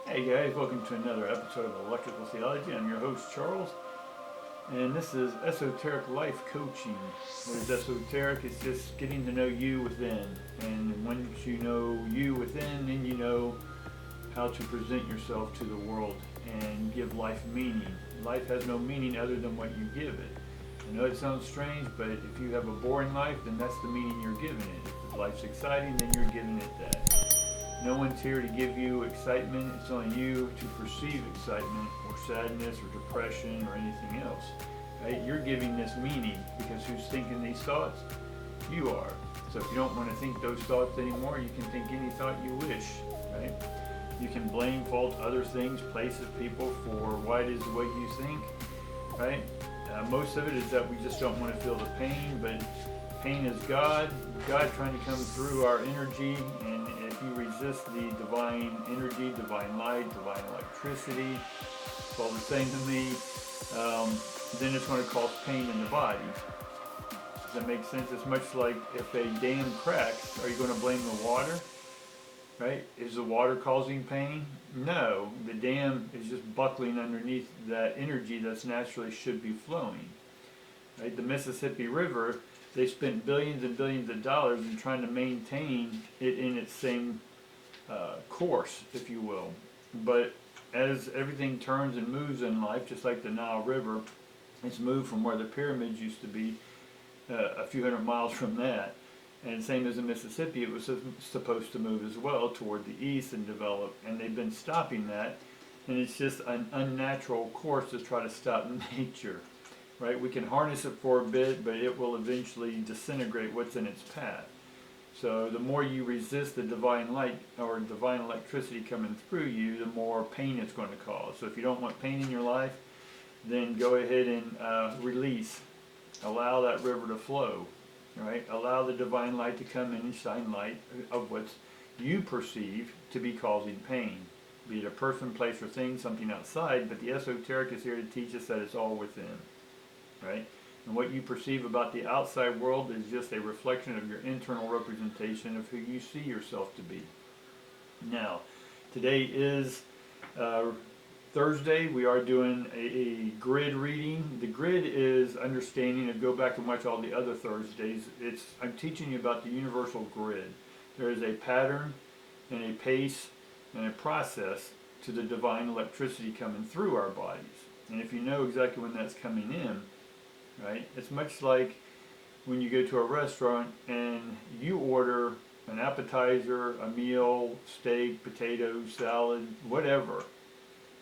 Hey guys, welcome to another episode of Electrical Theology. I'm your host Charles, and this is Esoteric Life Coaching. What is esoteric? It's just getting to know you within, and once you know you within, then you know how to present yourself to the world and give life meaning. Life has no meaning other than what you give it. I know it sounds strange, but if you have a boring life, then that's the meaning you're giving it. If life's exciting, then you're giving it that. No one's here to give you excitement. It's only you to perceive excitement or sadness or depression or anything else. Right? You're giving this meaning because who's thinking these thoughts? You are. So if you don't want to think those thoughts anymore, you can think any thought you wish. Right? You can blame, fault other things, places, people for why it is the way you think. Right? Most of it is that we just don't want to feel the pain, but pain is God trying to come through our energy, and if you resist the divine energy, divine light, divine electricity, it's all the same to me, then it's going to cause pain in the body. Does that make sense? It's much like if a dam cracks, are you going to blame the water? Right? Is the water causing pain? No, the dam is just buckling underneath that energy that's naturally should be flowing. Right? The Mississippi River, they spent billions and billions of dollars in trying to maintain it in its same course, if you will. But as everything turns and moves in life, just like the Nile River, it's moved from where the pyramids used to be a few hundred miles from that. And same as the Mississippi, it was supposed to move as well toward the east and develop. And they've been stopping that. And it's just an unnatural course to try to stop nature. Right? We can harness it for a bit, but it will eventually disintegrate what's in its path. So the more you resist the divine light or divine electricity coming through you, the more pain it's going to cause. So if you don't want pain in your life, then go ahead and release. Allow that river to flow. Right? Allow the divine light to come in and shine light of what you perceive to be causing pain. Be it a person, place, or thing, something outside, but the esoteric is here to teach us that it's all within. Right? And what you perceive about the outside world is just a reflection of your internal representation of who you see yourself to be. Now, today is Thursday. We are doing a grid reading. The grid is understanding, and go back and watch all the other Thursdays. I'm teaching you about the universal grid. There is a pattern and a pace and a process to the divine electricity coming through our bodies. And if you know exactly when that's coming in, right? It's much like when you go to a restaurant and you order an appetizer, a meal, steak, potatoes, salad, whatever,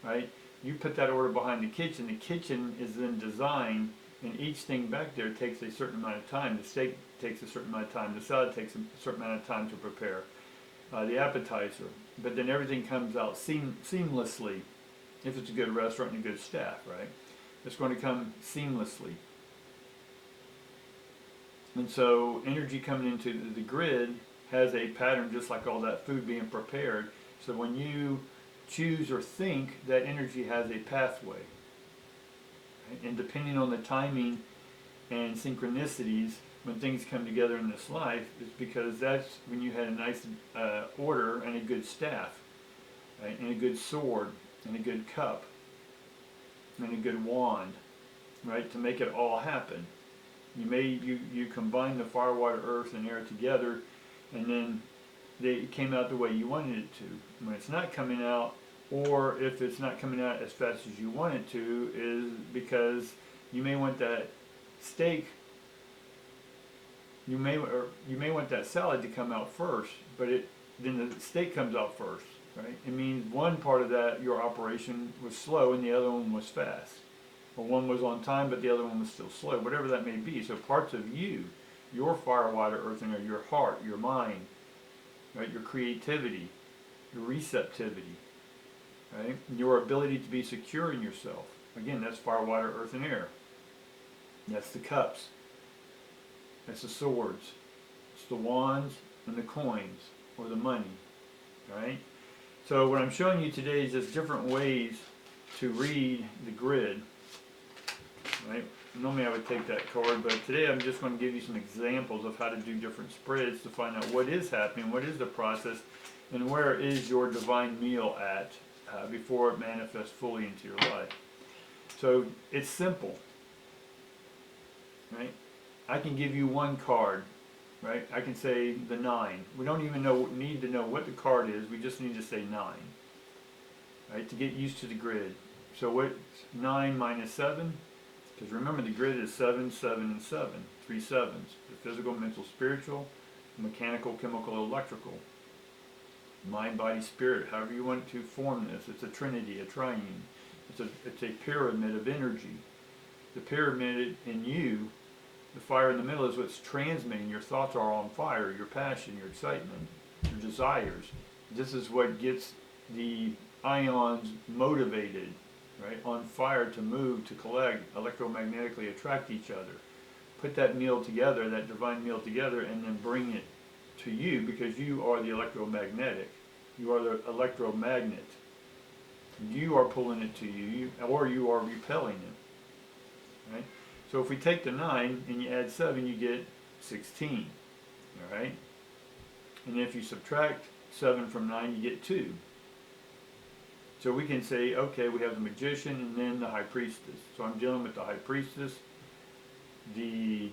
right? You put that order behind the kitchen. The kitchen is then designed, and each thing back there takes a certain amount of time. The steak takes a certain amount of time. The salad takes a certain amount of time to prepare. The appetizer. But then everything comes out seamlessly if it's a good restaurant and a good staff, right? It's going to come seamlessly. And so energy coming into the grid has a pattern just like all that food being prepared. So when you choose or think, that energy has a pathway. Right? And depending on the timing and synchronicities, when things come together in this life, it's because that's when you had a nice order and a good staff, right? And a good sword and a good cup and a good wand, right? To make it all happen. You combine the fire, water, earth, and air together, and then it came out the way you wanted it to. When it's not coming out, or if it's not coming out as fast as you want it to, is because you may want that steak, you may want that salad to come out first, but then the steak comes out first, right? It means one part of that, your operation was slow, and the other one was fast. Or one was on time, but the other one was still slow, whatever that may be. So parts of you, your fire, water, earth, and air, your heart, your mind, right, your creativity, your receptivity, right, your ability to be secure in yourself. Again, that's fire, water, earth, and air. That's the cups. That's the swords. It's the wands and the coins, or the money, right? So what I'm showing you today is just different ways to read the grid. Right? Normally I would take that card, but today I'm just going to give you some examples of how to do different spreads to find out what is happening, what is the process, and where is your divine meal at before it manifests fully into your life. So it's simple, right? I can give you one card, right? I can say the 9. We don't even need to know what the card is. We just need to say 9, right? To get used to the grid. So what's 9 minus 7? Because remember, the grid is 7, 7, and 7. 3 sevens. The physical, mental, spiritual, mechanical, chemical, electrical. Mind, body, spirit. However you want to form this. It's a trinity, a triune. It's a pyramid of energy. The pyramid in you, the fire in the middle, is what's transmitting. Your thoughts are on fire, your passion, your excitement, your desires. This is what gets the ions motivated, right, on fire to move, to collect, electromagnetically attract each other. Put that meal together, that divine meal together, and then bring it to you, because you are the electromagnetic. You are the electromagnet. You are pulling it to you, or you are repelling it. Right? So if we take the 9 and you add 7, you get 16. All right? And if you subtract 7 from 9, you get 2. So we can say, okay, we have the magician and then the high priestess. So I'm dealing with the high priestess, the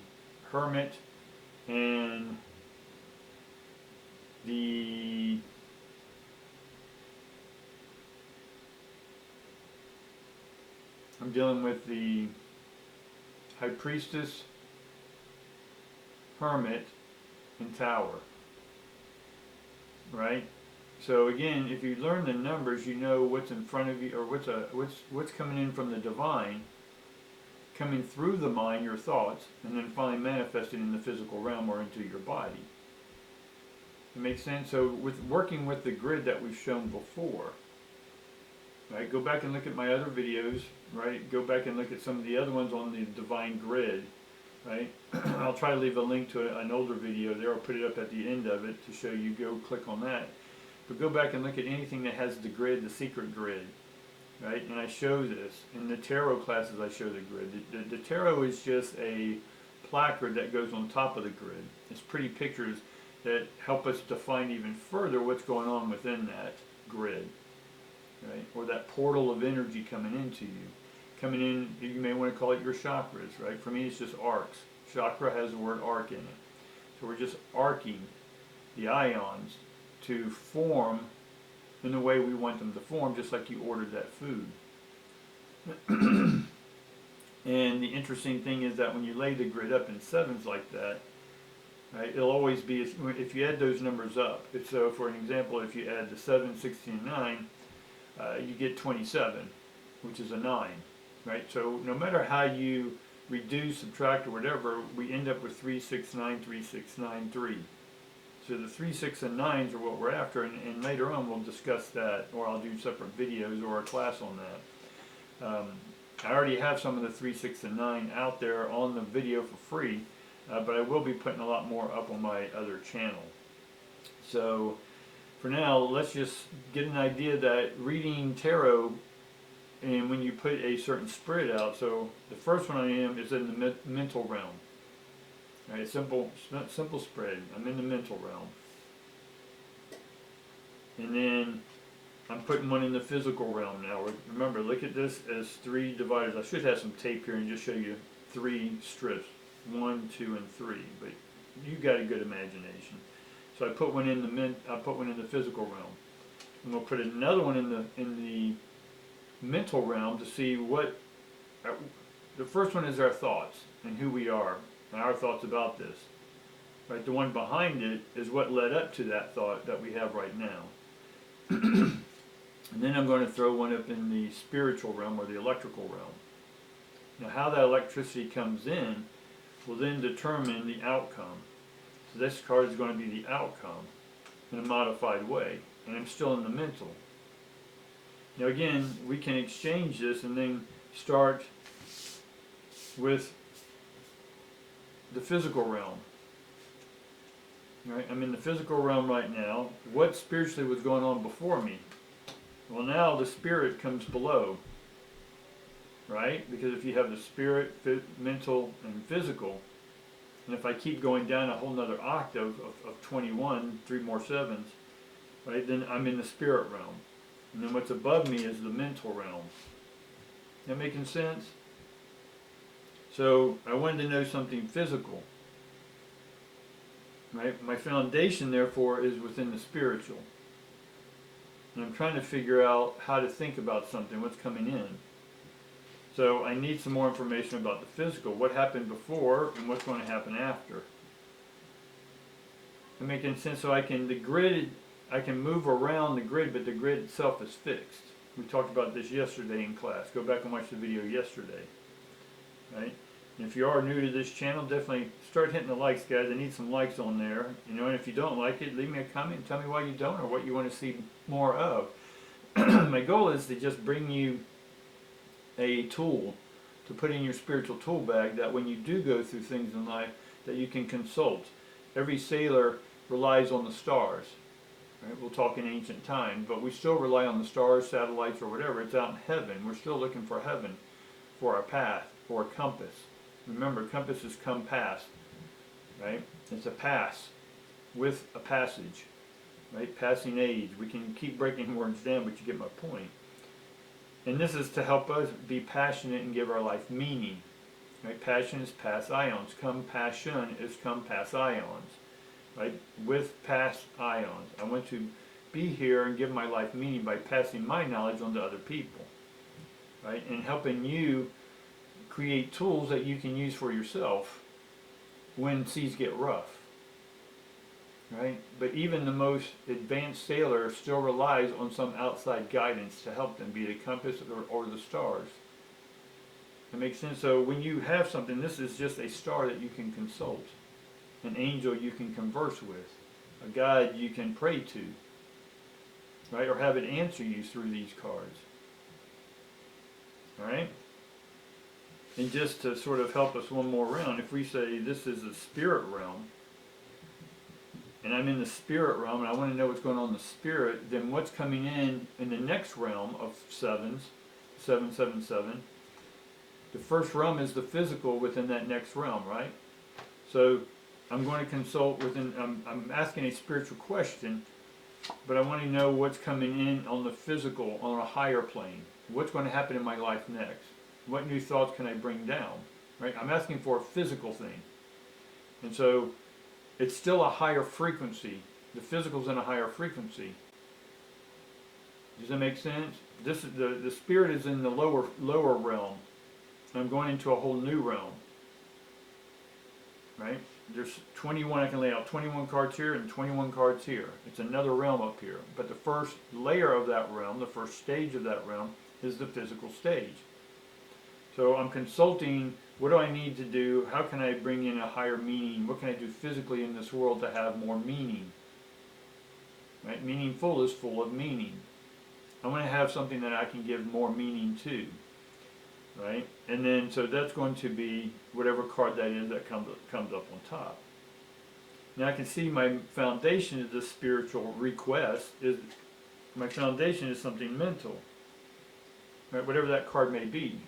hermit, and I'm dealing with the high priestess, hermit, and tower. Right? So again, if you learn the numbers, you know what's in front of you, or what's coming in from the divine, coming through the mind, your thoughts, and then finally manifesting in the physical realm or into your body. It makes sense? So with working with the grid that we've shown before, right? Go back and look at my other videos, right? Go back and look at some of the other ones on the divine grid, right? I'll try to leave a link to an older video there. I'll put it up at the end of it to show you. Go click on that. But go back and look at anything that has the grid, the secret grid, right? And I show this. In the tarot classes, I show the grid. The tarot is just a placard that goes on top of the grid. It's pretty pictures that help us define even further what's going on within that grid, right? Or that portal of energy coming into you. Coming in, you may want to call it your chakras, right? For me, it's just arcs. Chakra has the word arc in it. So we're just arcing the ions to form in the way we want them to form, just like you ordered that food. And the interesting thing is that when you lay the grid up in sevens like that, right, it'll always be, if you add those numbers up, so for an example, if you add the 7, 16, and 9, you get 27, which is a 9, right? So no matter how you reduce, subtract, or whatever, we end up with 3, 6, 9, 3, 6, 9, 3. So the 3, 6, and 9s are what we're after, and later on we'll discuss that, or I'll do separate videos or a class on that. I already have some of the 3, 6, and 9 out there on the video for free, but I will be putting a lot more up on my other channel. So for now, let's just get an idea that reading tarot, and when you put a certain spread out, so the first one I am is in the mental realm. Right, simple spread. I'm in the mental realm. And then I'm putting one in the physical realm now. Remember, look at this as 3 dividers. I should have some tape here and just show you 3 strips. 1, 2, and 3. But you got a good imagination. So I put one in the physical realm. And we'll put another one in the mental realm to see what. The first one is our thoughts and who we are. And our thoughts about this, right? The one behind it is what led up to that thought that we have right now. And then I'm going to throw one up in the spiritual realm or the electrical realm. Now how that electricity comes in will then determine the outcome. So this card is going to be the outcome in a modified way. And I'm still in the mental. Now again, we can exchange this and then start with the physical realm. Right? I'm in the physical realm right now. What spiritually was going on before me? Well, now the spirit comes below. Right? Because if you have the spirit, mental, and physical, and if I keep going down a whole nother octave of 21, 3 more sevens, right, then I'm in the spirit realm. And then what's above me is the mental realm. That making sense? So I wanted to know something physical. Right? My foundation, therefore, is within the spiritual. And I'm trying to figure out how to think about something, what's coming in. So I need some more information about the physical, what happened before and what's going to happen after. That making sense? So I can move around the grid, but the grid itself is fixed. We talked about this yesterday in class. Go back and watch the video yesterday. Right? And if you are new to this channel, definitely start hitting the likes, guys. I need some likes on there. You know, and if you don't like it, leave me a comment and tell me why you don't or what you want to see more of. My goal is to just bring you a tool to put in your spiritual tool bag that when you do go through things in life, that you can consult. Every sailor relies on the stars. Right? We'll talk in ancient times, but we still rely on the stars, satellites, or whatever. It's out in heaven. We're still looking for heaven, for our path, for a compass. Remember, compass is compass, right? It's a pass with a passage, right? Passing age. We can keep breaking words down, but you get my point. And this is to help us be passionate and give our life meaning. Right? Passion is pass ions. Compassion is compass ions. Right? With pass ions. I want to be here and give my life meaning by passing my knowledge on to other people. Right? And helping you create tools that you can use for yourself when seas get rough. Right? But even the most advanced sailor still relies on some outside guidance to help them, be it a compass or the stars. That makes sense? So when you have something, this is just a star that you can consult, an angel you can converse with, a guide you can pray to, right? Or have it answer you through these cards. All right? And just to sort of help us one more round, if we say this is the spirit realm, and I'm in the spirit realm, and I want to know what's going on in the spirit, then what's coming in the next realm of sevens, 777. The first realm is the physical within that next realm, right? So I'm going to consult within, I'm asking a spiritual question, but I want to know what's coming in on the physical, on a higher plane. What's going to happen in my life next? What new thoughts can I bring down? Right? I'm asking for a physical thing. And so it's still a higher frequency. The physical's in a higher frequency. Does that make sense? This is the spirit is in the lower realm. I'm going into a whole new realm. Right? There's 21, I can lay out 21 cards here and 21 cards here. It's another realm up here. But the first layer of that realm, the first stage of that realm, is the physical stage. So I'm consulting, what do I need to do? How can I bring in a higher meaning? What can I do physically in this world to have more meaning? Right? Meaningful is full of meaning. I want to have something that I can give more meaning to. Right? And then, so that's going to be whatever card that is that comes up on top. Now I can see my foundation of this spiritual request is, my foundation is something mental. Right? Whatever that card may be.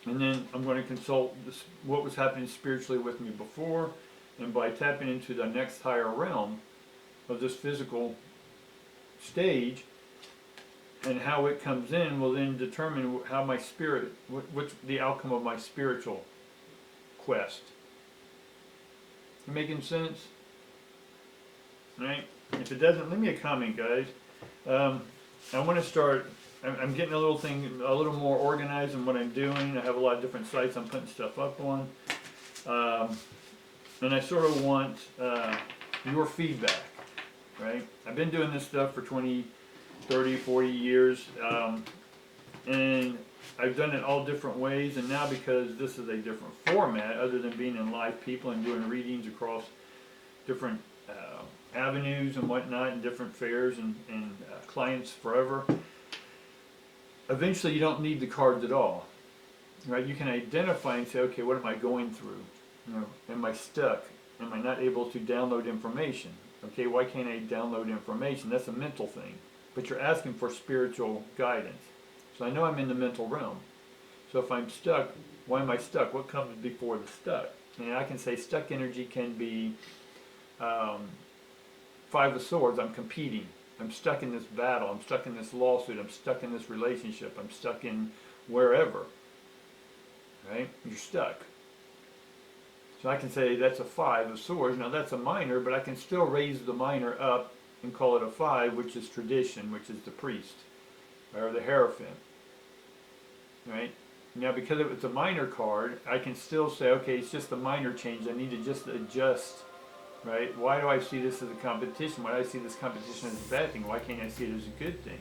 And then I'm going to consult what was happening spiritually with me before, and by tapping into the next higher realm of this physical stage, and how it comes in will then determine how my spirit, what's the outcome of my spiritual quest. Making sense? Right? If it doesn't, leave me a comment, guys. I want to start. I'm getting a little more organized in what I'm doing. I have a lot of different sites I'm putting stuff up on. And I sort of want your feedback, right? I've been doing this stuff for 20, 30, 40 years, and I've done it all different ways, and now because this is a different format, other than being in live people and doing readings across different avenues and whatnot, and different fairs and clients forever, eventually you don't need the cards at all, right? You can identify and say, okay, what am I going through? You know, am I stuck? Am I not able to download information? Okay, why can't I download information? That's a mental thing. But you're asking for spiritual guidance. So I know I'm in the mental realm. So if I'm stuck, why am I stuck? What comes before the stuck? And I can say stuck energy can be Five of Swords. I'm competing. I'm stuck in this battle, I'm stuck in this lawsuit, I'm stuck in this relationship, I'm stuck in wherever, right? You're stuck. So I can say that's a 5 of swords. Now that's a minor, but I can still raise the minor up and call it a 5, which is tradition, which is the priest, or the Hierophant, right? Now because it's a minor card, I can still say, okay, it's just a minor change. I need to just adjust, right? Why do I see this as a competition? Why do I see this competition as a bad thing? Why can't I see it as a good thing?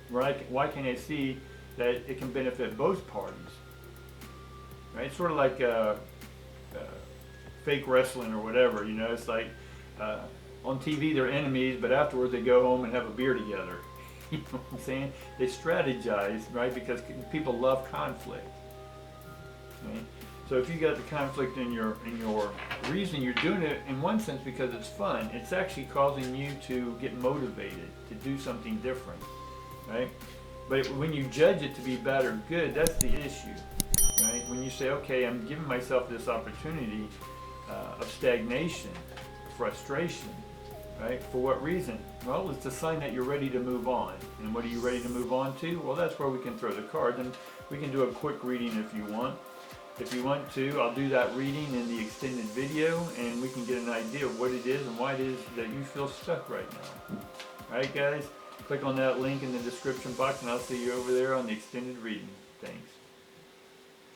Right? Why can't I see that it can benefit both parties? Right? It's sort of like fake wrestling or whatever, you know. It's like on TV they're enemies, but afterwards they go home and have a beer together. You know what I'm saying? They strategize, right? Because people love conflict. Right? So if you got the conflict in your reason, you're doing it in one sense because it's fun. It's actually causing you to get motivated to do something different, right? But when you judge it to be bad or good, that's the issue, right? When you say, okay, I'm giving myself this opportunity of stagnation, frustration, right? For what reason? Well, it's a sign that you're ready to move on. And what are you ready to move on to? Well, that's where we can throw the cards, and we can do a quick reading if you want. If you want to, I'll do that reading in the extended video, and we can get an idea of what it is and why it is that you feel stuck right now. Alright guys, click on that link in the description box and I'll see you over there on the extended reading. Thanks.